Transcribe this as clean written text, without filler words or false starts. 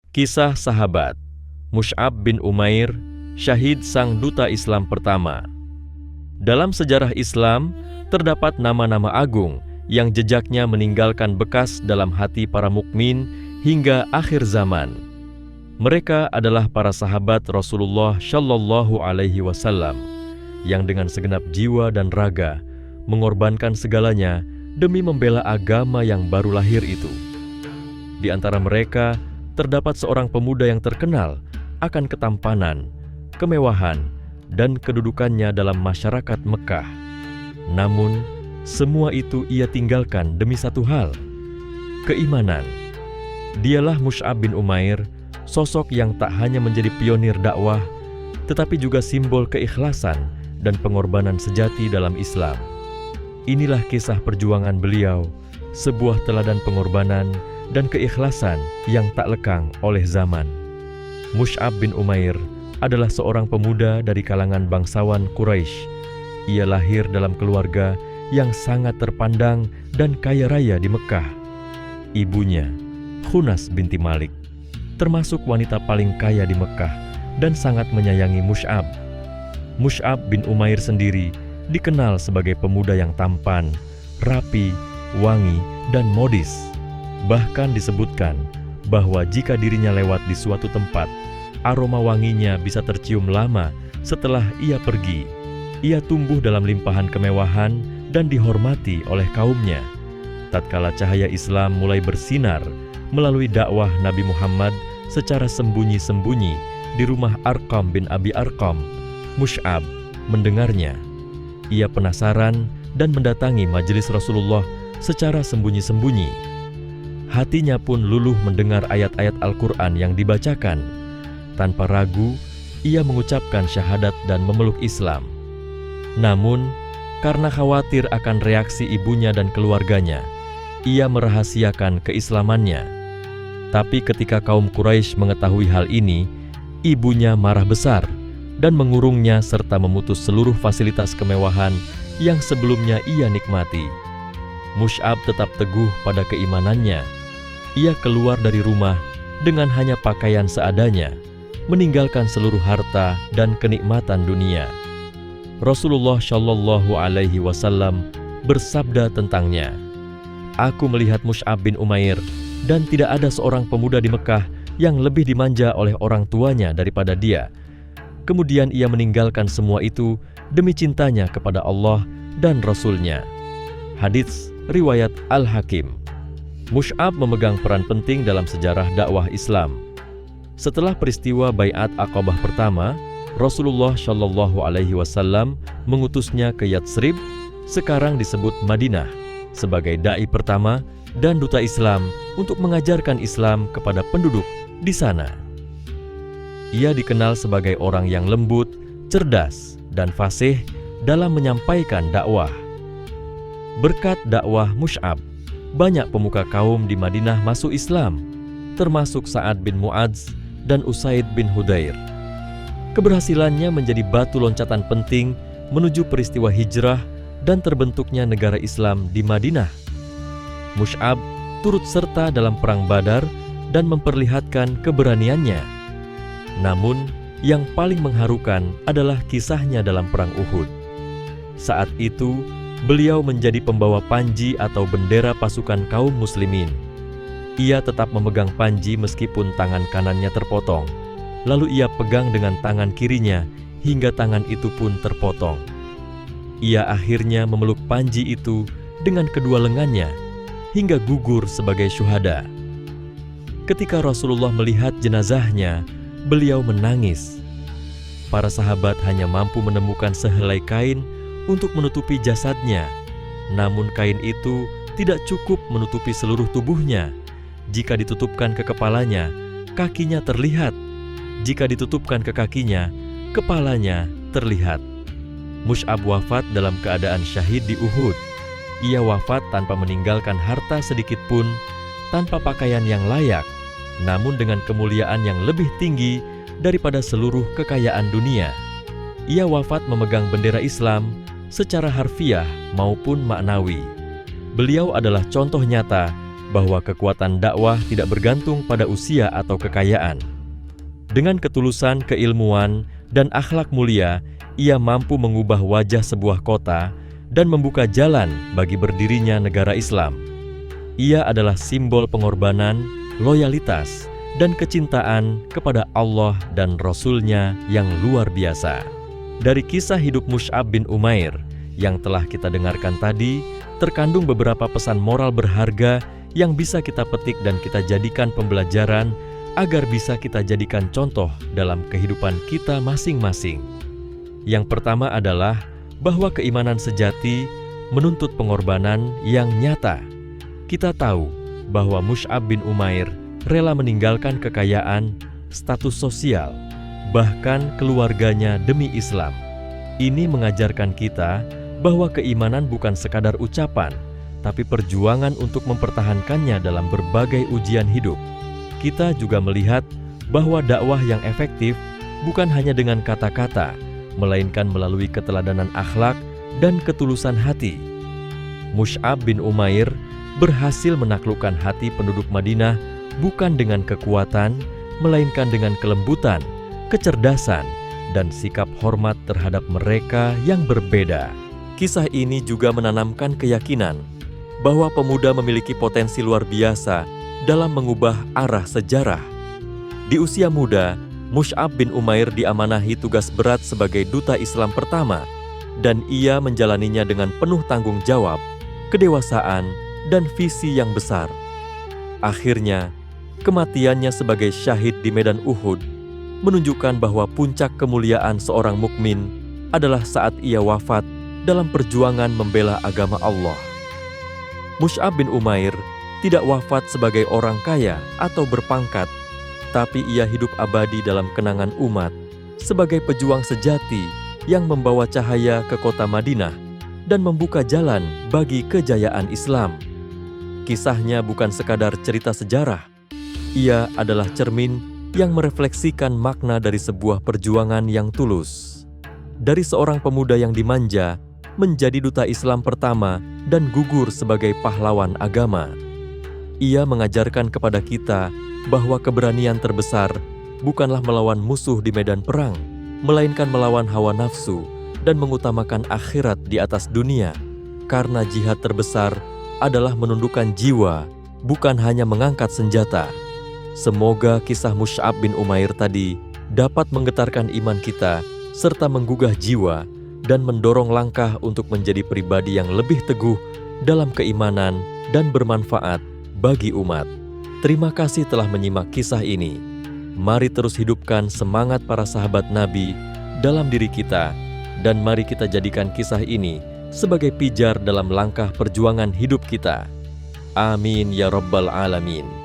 Kisah sahabat Mus'ab bin Umair, syahid sang duta Islam pertama. Dalam sejarah Islam, terdapat nama-nama agung yang jejaknya meninggalkan bekas dalam hati para mukmin hingga akhir zaman. Mereka adalah para sahabat Rasulullah Shallallahu Alaihi Wasallam yang dengan segenap jiwa dan raga mengorbankan segalanya demi membela agama yang baru lahir itu. Di antara mereka terdapat seorang pemuda yang terkenal akan ketampanan, kemewahan, dan kedudukannya dalam masyarakat Mekah. Namun, semua itu ia tinggalkan demi satu hal, keimanan. Dialah Mus'ab bin Umair, sosok yang tak hanya menjadi pionir dakwah, tetapi juga simbol keikhlasan dan pengorbanan sejati dalam Islam. Inilah kisah perjuangan beliau, sebuah teladan pengorbanan dan keikhlasan yang tak lekang oleh zaman. Mus'ab bin Umair adalah seorang pemuda dari kalangan bangsawan Quraisy. Ia lahir dalam keluarga yang sangat terpandang dan kaya raya di Mekah. Ibunya, Khunas binti Malik, termasuk wanita paling kaya di Mekah dan sangat menyayangi Mus'ab. Mus'ab bin Umair sendiri dikenal sebagai pemuda yang tampan, rapi, wangi, dan modis. Bahkan disebutkan bahwa jika dirinya lewat di suatu tempat, aroma wanginya bisa tercium lama setelah ia pergi. Ia tumbuh dalam limpahan kemewahan dan dihormati oleh kaumnya. Tatkala cahaya Islam mulai bersinar melalui dakwah Nabi Muhammad secara sembunyi-sembunyi di rumah Arqam bin Abi Arqam, Mus'ab mendengarnya. Ia penasaran dan mendatangi majelis Rasulullah secara sembunyi-sembunyi. Hatinya pun luluh mendengar ayat-ayat Al-Quran yang dibacakan. Tanpa ragu, ia mengucapkan syahadat dan memeluk Islam. Namun, karena khawatir akan reaksi ibunya dan keluarganya, ia merahasiakan keislamannya. Tapi ketika kaum Quraisy mengetahui hal ini, ibunya marah besar dan mengurungnya serta memutus seluruh fasilitas kemewahan yang sebelumnya ia nikmati. Mus'ab tetap teguh pada keimanannya. Ia keluar dari rumah dengan hanya pakaian seadanya, meninggalkan seluruh harta dan kenikmatan dunia. Rasulullah Shallallahu Alaihi Wasallam bersabda tentangnya, "Aku melihat Mus'ab bin Umair dan tidak ada seorang pemuda di Mekah yang lebih dimanja oleh orang tuanya daripada dia. Kemudian ia meninggalkan semua itu demi cintanya kepada Allah dan Rasul-Nya." Hadits riwayat Al-Hakim. Mus'ab memegang peran penting dalam sejarah dakwah Islam. Setelah peristiwa Bai'at Aqabah pertama, Rasulullah Shallallahu Alaihi Wasallam mengutusnya ke Yatsrib, sekarang disebut Madinah, sebagai dai pertama dan duta Islam untuk mengajarkan Islam kepada penduduk di sana. Ia dikenal sebagai orang yang lembut, cerdas, dan fasih dalam menyampaikan dakwah. Berkat dakwah Mus'ab, banyak pemuka kaum di Madinah masuk Islam, termasuk Sa'ad bin Mu'adz dan Usaid bin Hudair. Keberhasilannya menjadi batu loncatan penting menuju peristiwa hijrah dan terbentuknya negara Islam di Madinah. Mus'ab turut serta dalam perang Badar dan memperlihatkan keberaniannya. Namun, yang paling mengharukan adalah kisahnya dalam perang Uhud. Saat itu, beliau menjadi pembawa panji atau bendera pasukan kaum muslimin. Ia tetap memegang panji meskipun tangan kanannya terpotong. Lalu ia pegang dengan tangan kirinya hingga tangan itu pun terpotong. Ia akhirnya memeluk panji itu dengan kedua lengannya hingga gugur sebagai syuhada. Ketika Rasulullah melihat jenazahnya, beliau menangis. Para sahabat hanya mampu menemukan sehelai kain untuk menutupi jasadnya. Namun kain itu tidak cukup menutupi seluruh tubuhnya. Jika ditutupkan ke kepalanya, kakinya terlihat. Jika ditutupkan ke kakinya, kepalanya terlihat. Mus'ab wafat dalam keadaan syahid di Uhud. Ia wafat tanpa meninggalkan harta sedikit pun, tanpa pakaian yang layak, namun dengan kemuliaan yang lebih tinggi daripada seluruh kekayaan dunia. Ia wafat memegang bendera Islam secara harfiah maupun maknawi. Beliau adalah contoh nyata bahwa kekuatan dakwah tidak bergantung pada usia atau kekayaan. Dengan ketulusan, keilmuan, dan akhlak mulia, ia mampu mengubah wajah sebuah kota dan membuka jalan bagi berdirinya negara Islam. Ia adalah simbol pengorbanan, loyalitas, dan kecintaan kepada Allah dan Rasul-Nya yang luar biasa. Dari kisah hidup Mus'ab bin Umair yang telah kita dengarkan tadi, terkandung beberapa pesan moral berharga yang bisa kita petik dan kita jadikan pembelajaran agar bisa kita jadikan contoh dalam kehidupan kita masing-masing. Yang pertama adalah bahwa keimanan sejati menuntut pengorbanan yang nyata. Kita tahu bahwa Mus'ab bin Umair rela meninggalkan kekayaan, status sosial, bahkan keluarganya demi Islam. Ini mengajarkan kita bahwa keimanan bukan sekadar ucapan, tapi perjuangan untuk mempertahankannya dalam berbagai ujian hidup. Kita juga melihat bahwa dakwah yang efektif bukan hanya dengan kata-kata, melainkan melalui keteladanan akhlak dan ketulusan hati. Mus'ab bin Umair berhasil menaklukkan hati penduduk Madinah bukan dengan kekuatan, melainkan dengan kelembutan, kecerdasan, dan sikap hormat terhadap mereka yang berbeda. Kisah ini juga menanamkan keyakinan bahwa pemuda memiliki potensi luar biasa dalam mengubah arah sejarah. Di usia muda, Mus'ab bin Umair diamanahi tugas berat sebagai duta Islam pertama, dan ia menjalaninya dengan penuh tanggung jawab, kedewasaan, dan visi yang besar. Akhirnya, kematiannya sebagai syahid di medan Uhud menunjukkan bahwa puncak kemuliaan seorang mukmin adalah saat ia wafat dalam perjuangan membela agama Allah. Mus'ab bin Umair tidak wafat sebagai orang kaya atau berpangkat, tapi ia hidup abadi dalam kenangan umat sebagai pejuang sejati yang membawa cahaya ke kota Madinah dan membuka jalan bagi kejayaan Islam. Kisahnya bukan sekadar cerita sejarah, ia adalah cermin yang merefleksikan makna dari sebuah perjuangan yang tulus. Dari seorang pemuda yang dimanja, menjadi duta Islam pertama dan gugur sebagai pahlawan agama. Ia mengajarkan kepada kita bahwa keberanian terbesar bukanlah melawan musuh di medan perang, melainkan melawan hawa nafsu dan mengutamakan akhirat di atas dunia. Karena jihad terbesar adalah menundukkan jiwa, bukan hanya mengangkat senjata. Semoga kisah Mus'ab bin Umair tadi dapat menggetarkan iman kita serta menggugah jiwa dan mendorong langkah untuk menjadi pribadi yang lebih teguh dalam keimanan dan bermanfaat bagi umat. Terima kasih telah menyimak kisah ini. Mari terus hidupkan semangat para sahabat Nabi dalam diri kita, dan mari kita jadikan kisah ini sebagai pijar dalam langkah perjuangan hidup kita. Amin ya Rabbal Alamin.